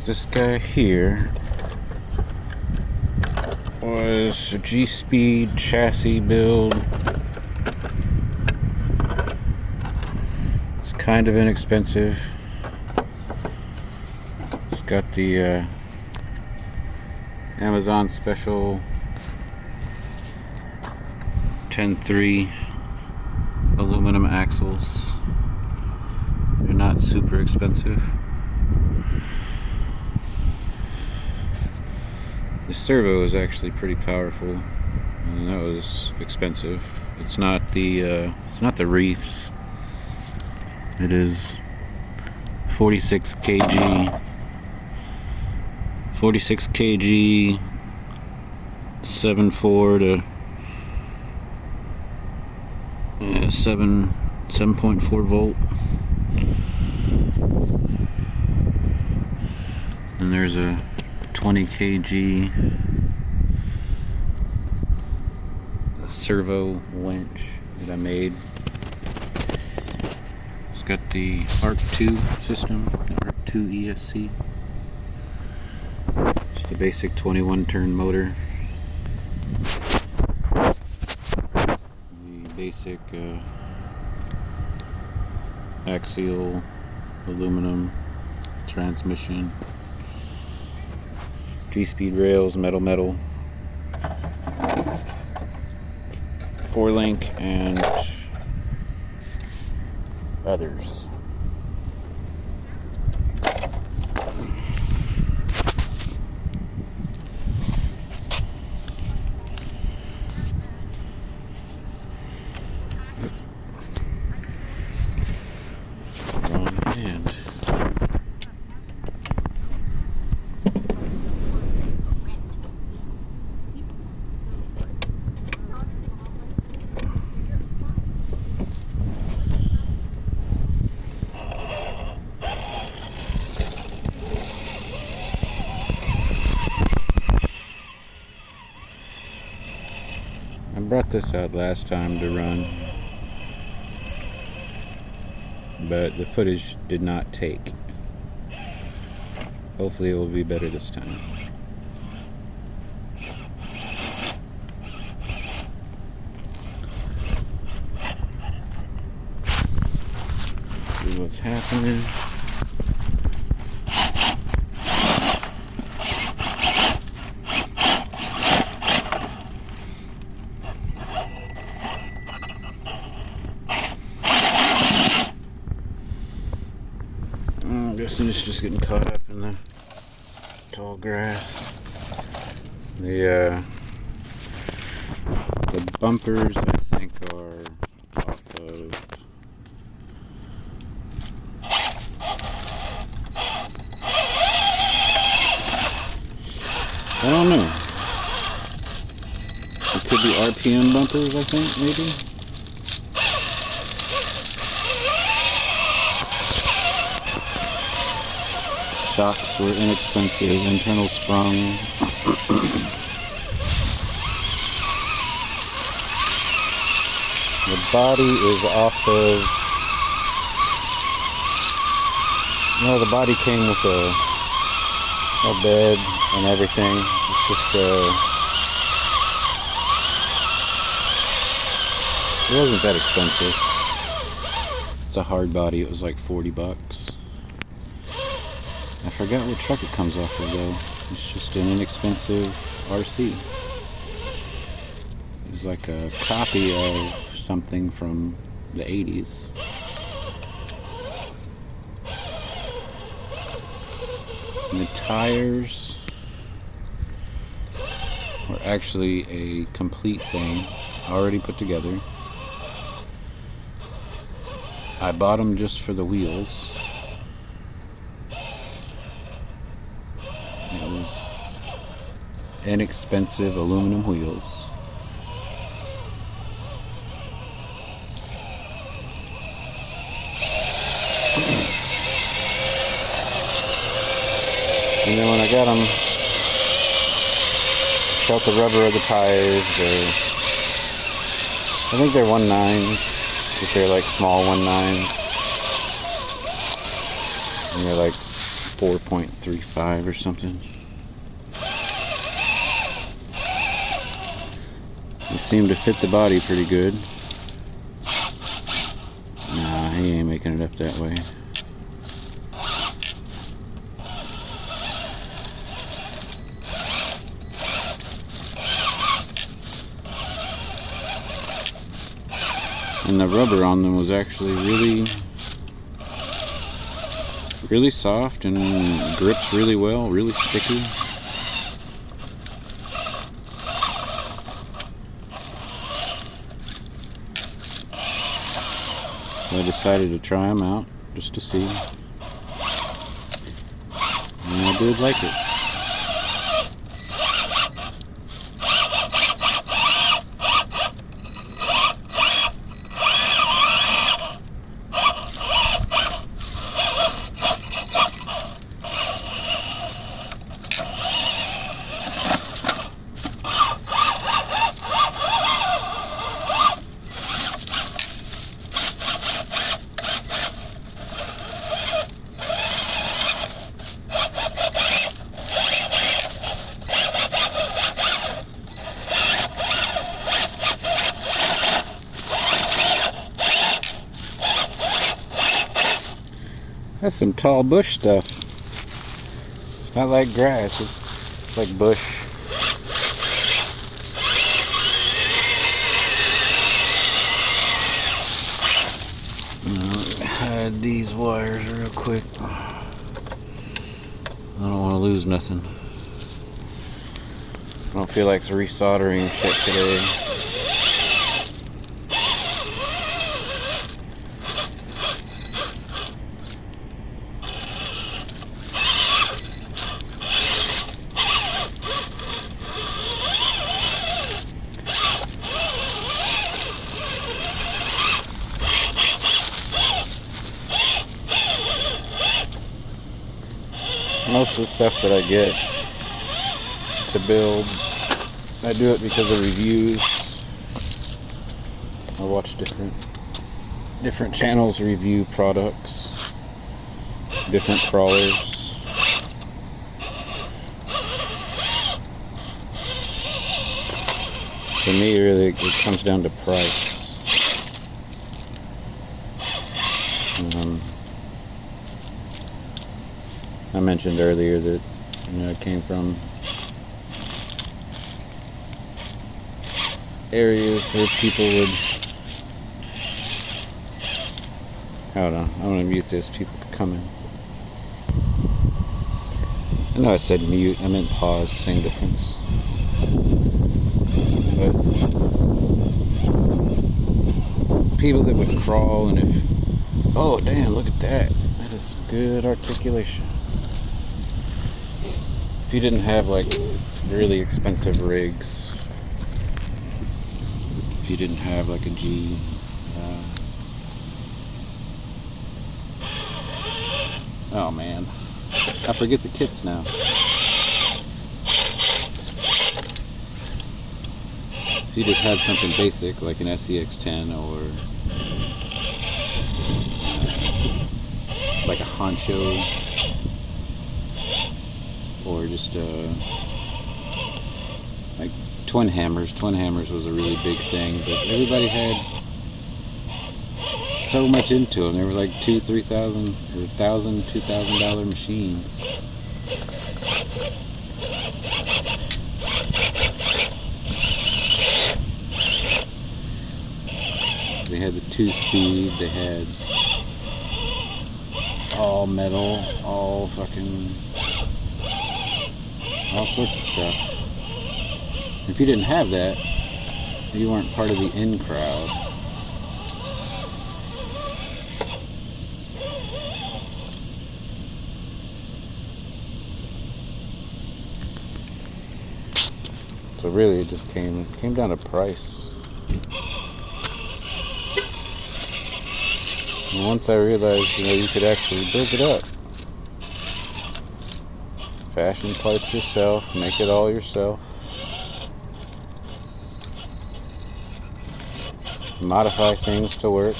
This guy here was a G-Speed chassis build. It's kind of inexpensive. It's got the Amazon special 10.3 aluminum axles. They're not super expensive. The servo is actually pretty powerful, and that was expensive. It's not the reefs. It is 46 kg 7.4 to 7.4 volt. And there's a 20 kg servo winch that I made. It's got the Arc 2 system, the Arc 2 ESC. Just a basic 21 turn motor. The basic axial aluminum transmission. G-Speed rails, metal, 4-link, and others. Wrong hand. I brought this out last time to run, but the footage did not take. Hopefully it will be better this time. See what's happening. I'm guessing it's just getting caught up in the tall grass. The bumpers, I think, are off of I don't know. It could be RPM bumpers, I think, maybe. Shocks were inexpensive, internal sprung. The body is off of... No, the body came with a bed and everything. It's just it wasn't that expensive. It's a hard body. It was like $40. I forgot what truck it comes off of though. It's just an inexpensive RC. It's like a copy of something from the 80s. And the tires were actually a complete thing, already put together. I bought them just for the wheels. It was inexpensive aluminum wheels. And then when I got them, felt the rubber of the tires. I think they're 1.9s, but they're like small 1.9s. And they're like 4.35 or something. They seem to fit the body pretty good. Nah, he ain't making it up that way. And the rubber on them was actually really soft and grips really well, really sticky. So I decided to try them out just to see. And I did like it. That's some tall bush stuff. It's not like grass, it's like bush. Hide these wires real quick. I don't want to lose nothing. I don't feel like resoldering shit today. Most of the stuff that I get to build, I do it because of reviews. I watch different channels review products, different crawlers. For me, really, it comes down to price. I mentioned earlier that I came from areas where people would... Hold on, I want to mute this. People could come in. I know I said mute, I meant pause, same difference. But people that would crawl, and if... Oh damn, look at that. That is good articulation. If you didn't have like really expensive rigs, if you didn't have like a G, oh man, I forget the kits now. If you just had something basic like an SEX10 or like a Honcho, or just like twin hammers. Twin hammers was a really big thing, but everybody had so much into them. They were like $2,000, $3,000 or $1,000, $2,000 machines. They had the 2-speed. They had all metal, all fucking, all sorts of stuff. If you didn't have that, you weren't part of the in crowd. So really, it just came down to price. And once I realized, you could actually build it up. Fashion parts yourself, make it all yourself. Modify things to work.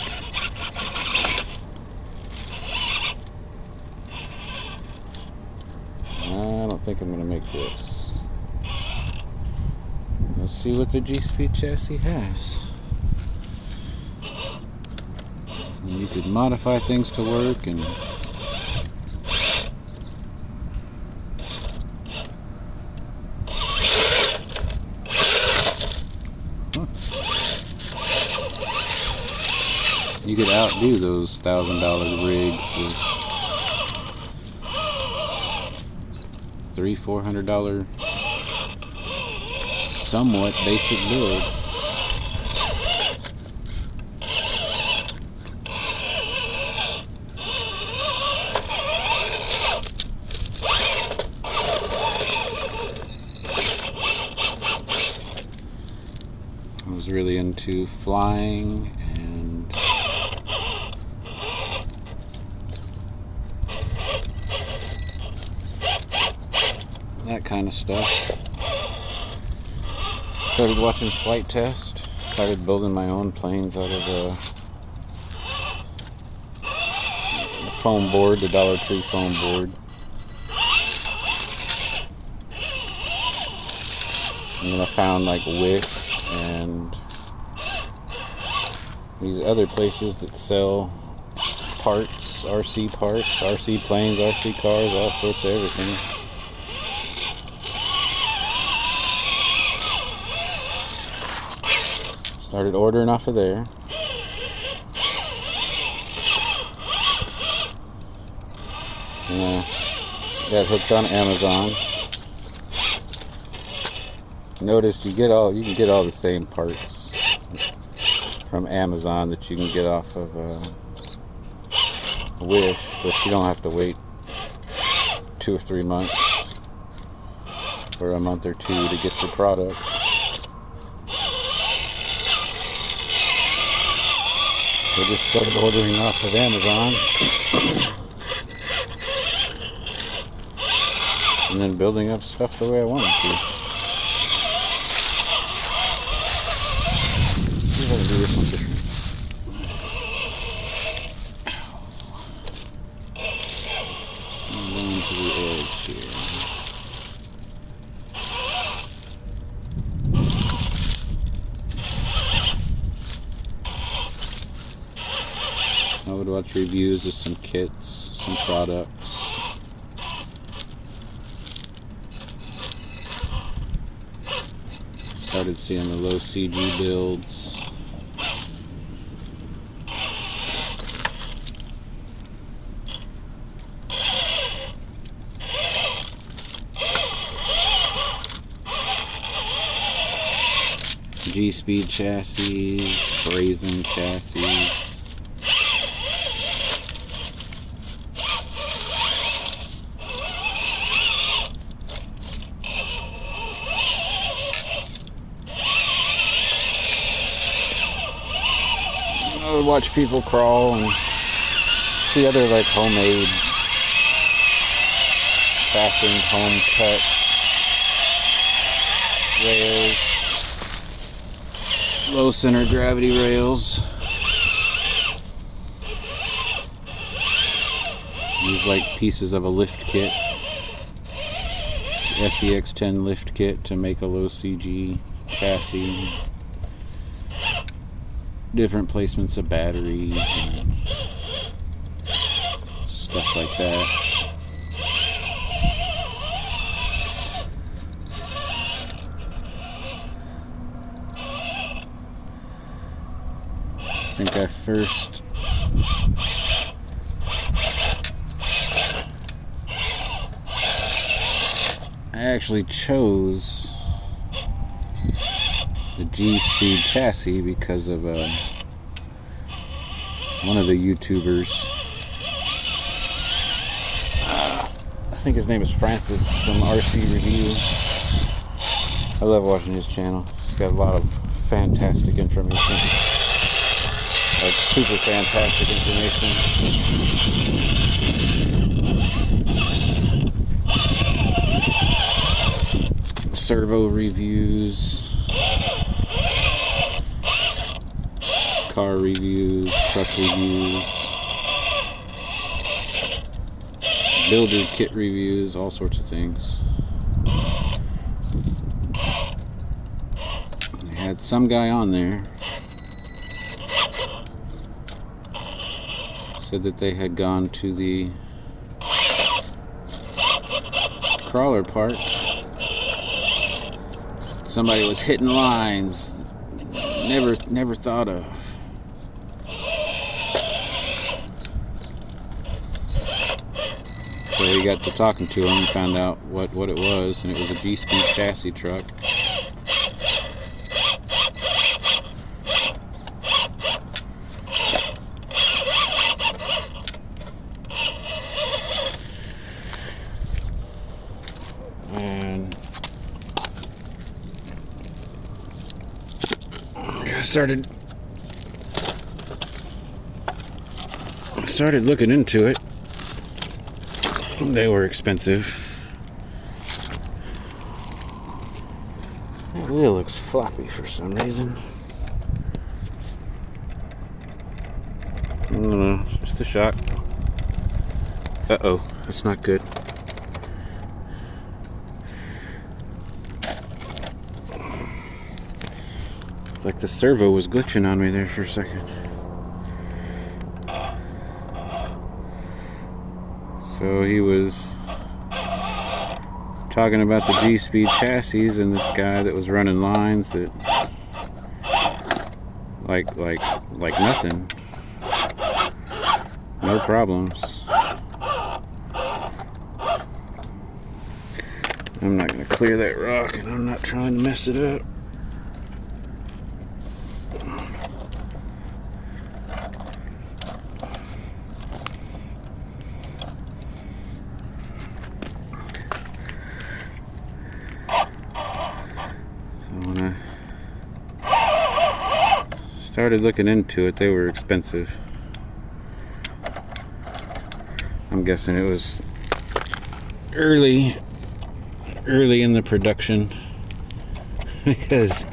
think I'm gonna make this. Let's see what the G-Speed chassis has. And you could modify things to work and you could outdo those $1,000 rigs with $300-400 somewhat basic build. I was really into flying and that kind of stuff. Started watching Flight Test. Started building my own planes out of a foam board, the Dollar Tree foam board. And then I found like Wish and these other places that sell parts, RC planes, RC cars, all sorts of everything. Started ordering off of there. And got hooked on Amazon. Noticed you can get all the same parts from Amazon that you can get off of Wish, but you don't have to wait 2 or 3 months or a month or 2 to get your product. I just started ordering off of Amazon and then building up stuff the way I wanted to. See if I can do this one different. I'm going to the edge here. I would watch reviews of some kits, some products. Started seeing the low CG builds. G-Speed chassis, Brazen chassis. I would watch people crawl and see other like homemade, fastened, home cut rails, low center gravity rails. Use like pieces of a lift kit, SCX-10 lift kit to make a low CG chassis. Different placements of batteries and stuff like that. I think I actually chose the G-Speed chassis because of one of the YouTubers. I think his name is Francis from RC Review. I love watching his channel. He's got a lot of fantastic information. Like super fantastic information. Servo reviews, car reviews, truck reviews, builder kit reviews, all sorts of things. They had some guy on there said that they had gone to the crawler park. Somebody was hitting lines never thought of. So he got to talking to him and found out what it was, and it was a G-Speed chassis truck. And I started looking into it. They were expensive. That wheel looks floppy for some reason. I don't know, it's just a shock. Uh-oh, that's not good. It's like the servo was glitching on me there for a second. So he was talking about the G-Speed chassis and this guy that was running lines that like nothing. No problems. I'm not gonna clear that rock, and I'm not trying to mess it up. When I started looking into it, they were expensive. I'm guessing it was early in the production, because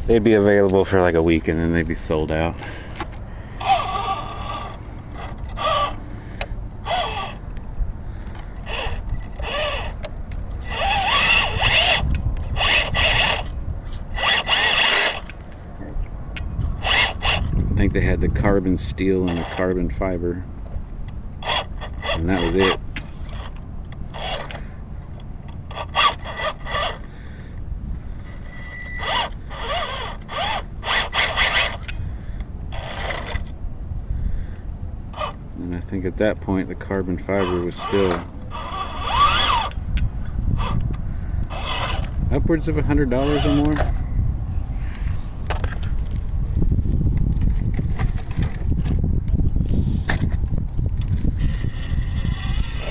they'd be available for like a week and then they'd be sold out. I think they had the carbon steel and the carbon fiber, and that was it. And I think at that point the carbon fiber was still upwards of $100 or more.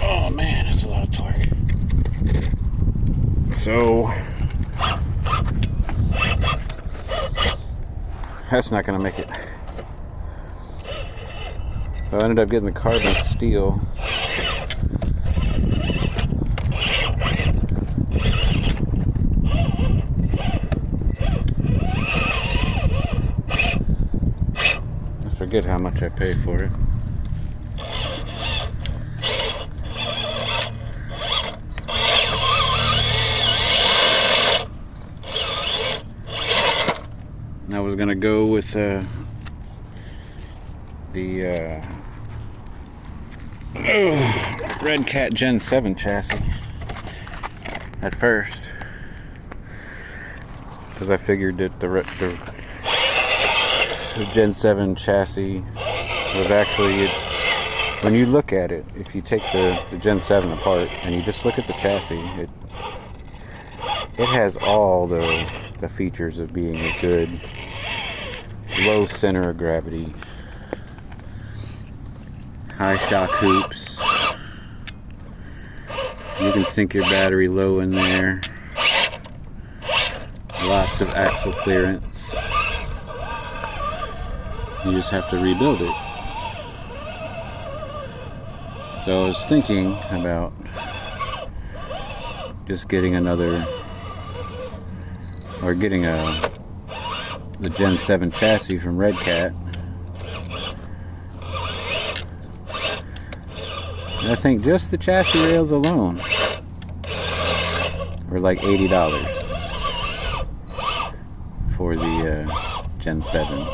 Oh man, that's a lot of torque. So that's not gonna make it. So I ended up getting the carbon steel. I forget how much I paid for it. I was gonna go with the Red Cat Gen 7 chassis at first, because I figured that the Gen 7 chassis was actually, when you look at it, if you take the Gen 7 apart and you just look at the chassis, it has all the features of being a good low center of gravity, high shock hoops. You can sink your battery low in there. Lots of axle clearance. You just have to rebuild it. So I was thinking about just getting another, or getting the Gen 7 chassis from Red Cat. And I think just the chassis rails alone were like $80 for the Gen 7.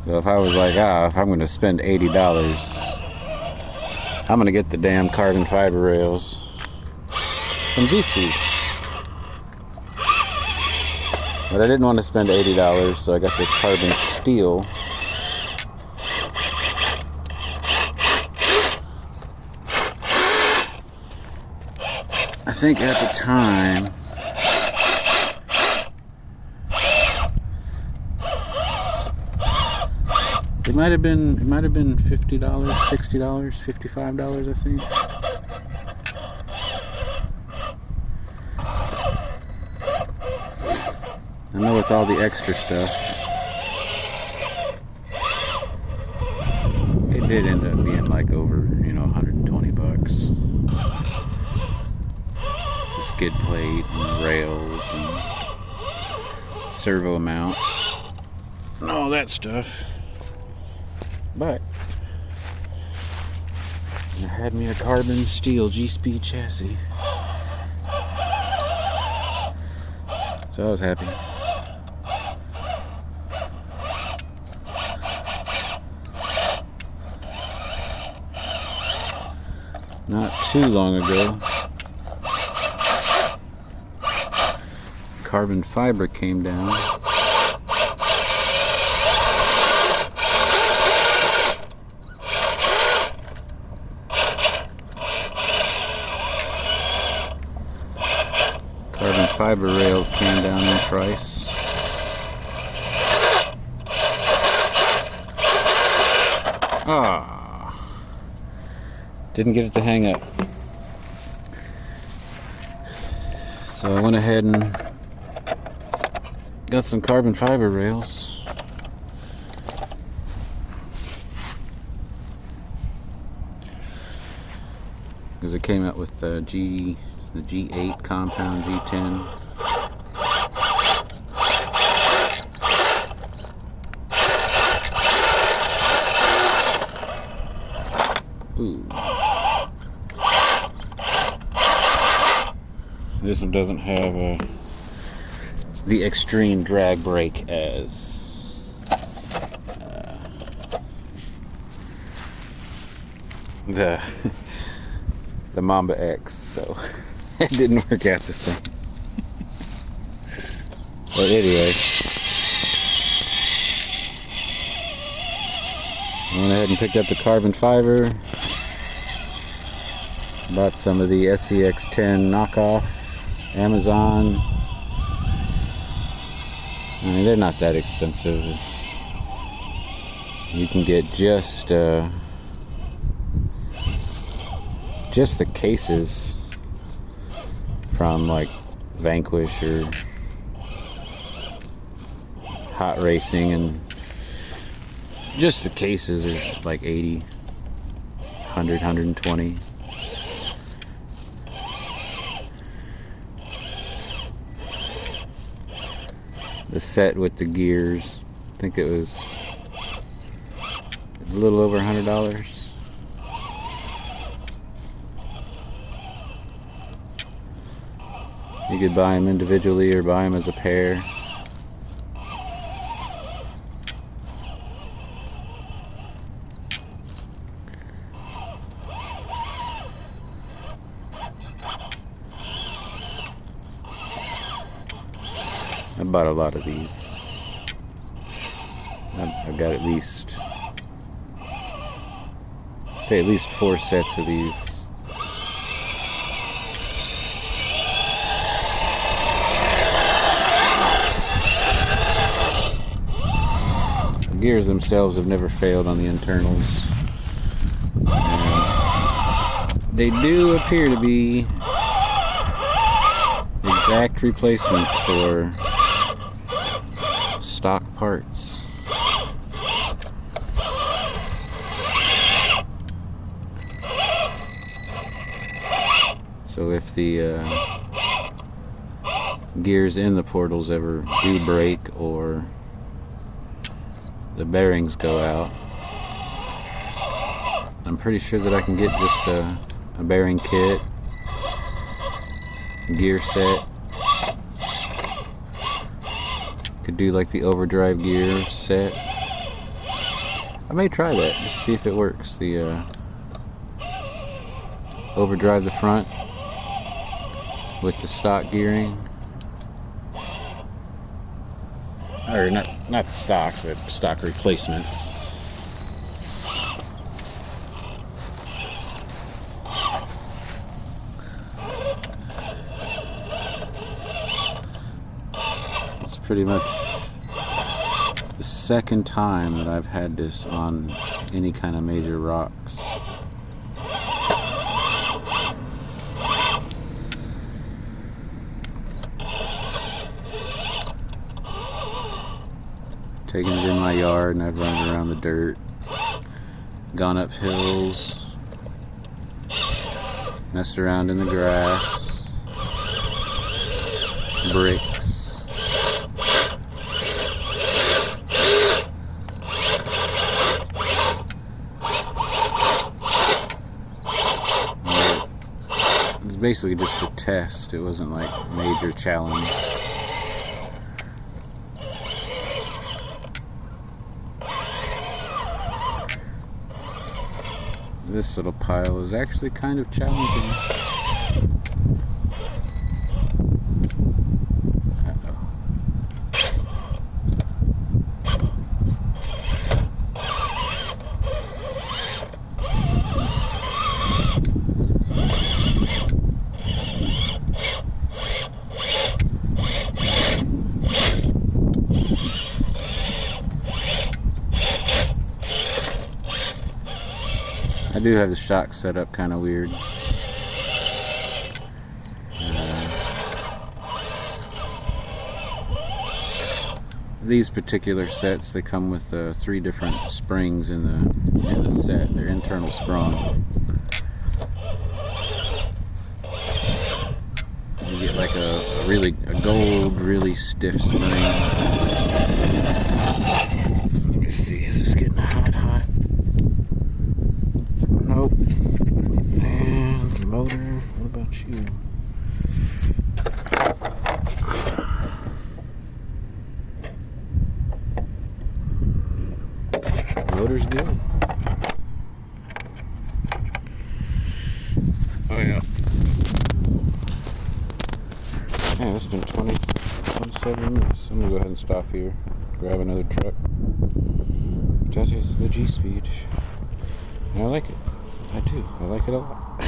So if I was like, if I'm going to spend $80, I'm going to get the damn carbon fiber rails from G-Speed. But I didn't want to spend $80, so I got the carbon steel. I think at the time, it might have been $50, $60, $55, I think. I know with all the extra stuff, it did end up being like over, $120. The skid plate and rails and servo mount and all that stuff. But I had me a carbon steel G-Speed chassis, so I was happy. Not too long ago, carbon fiber came down. Carbon fiber rails came down in price. Didn't get it to hang up. So I went ahead and got some carbon fiber rails. Because it came out with the G8 compound G10. Ooh. This one doesn't have the extreme drag brake as the Mamba X, so it didn't work out the same. But anyway, I went ahead and picked up the carbon fiber. Bought some of the SCX10 knockoff Amazon. I mean, they're not that expensive. You can get just the cases from like Vanquish or Hot Racing, and just the cases are like 80, 100, 120. The set with the gears, I think it was a little over $100. You could buy them individually or buy them as a pair. I bought a lot of these. I've got at least 4 sets of these. The gears themselves have never failed on the internals. And they do appear to be exact replacements for stock parts. So if the gears in the portals ever do break or the bearings go out, I'm pretty sure that I can get just a bearing kit, gear set. Could do like the overdrive gear set. I may try that, just see if it works. The overdrive the front with the stock gearing. Or not the stock, but stock replacements. It's pretty much the second time that I've had this on any kind of major rocks. Taken it in my yard and I've run it around the dirt, gone up hills, messed around in the grass, bricks. It was basically just a test. It wasn't like a major challenge. This little pile is actually kind of challenging. I do have the shock set up kind of weird. These particular sets, they come with 3 different springs in the set. They're internal sprung. You get like a gold, really stiff spring. Let me see, is this getting hot? Nope. And the motor, what about you? Motor's good. Oh yeah. Man, it's been 27 minutes. I'm gonna go ahead and stop here, grab another truck. That is the G-Speed. And I like it. I do. I like it a lot.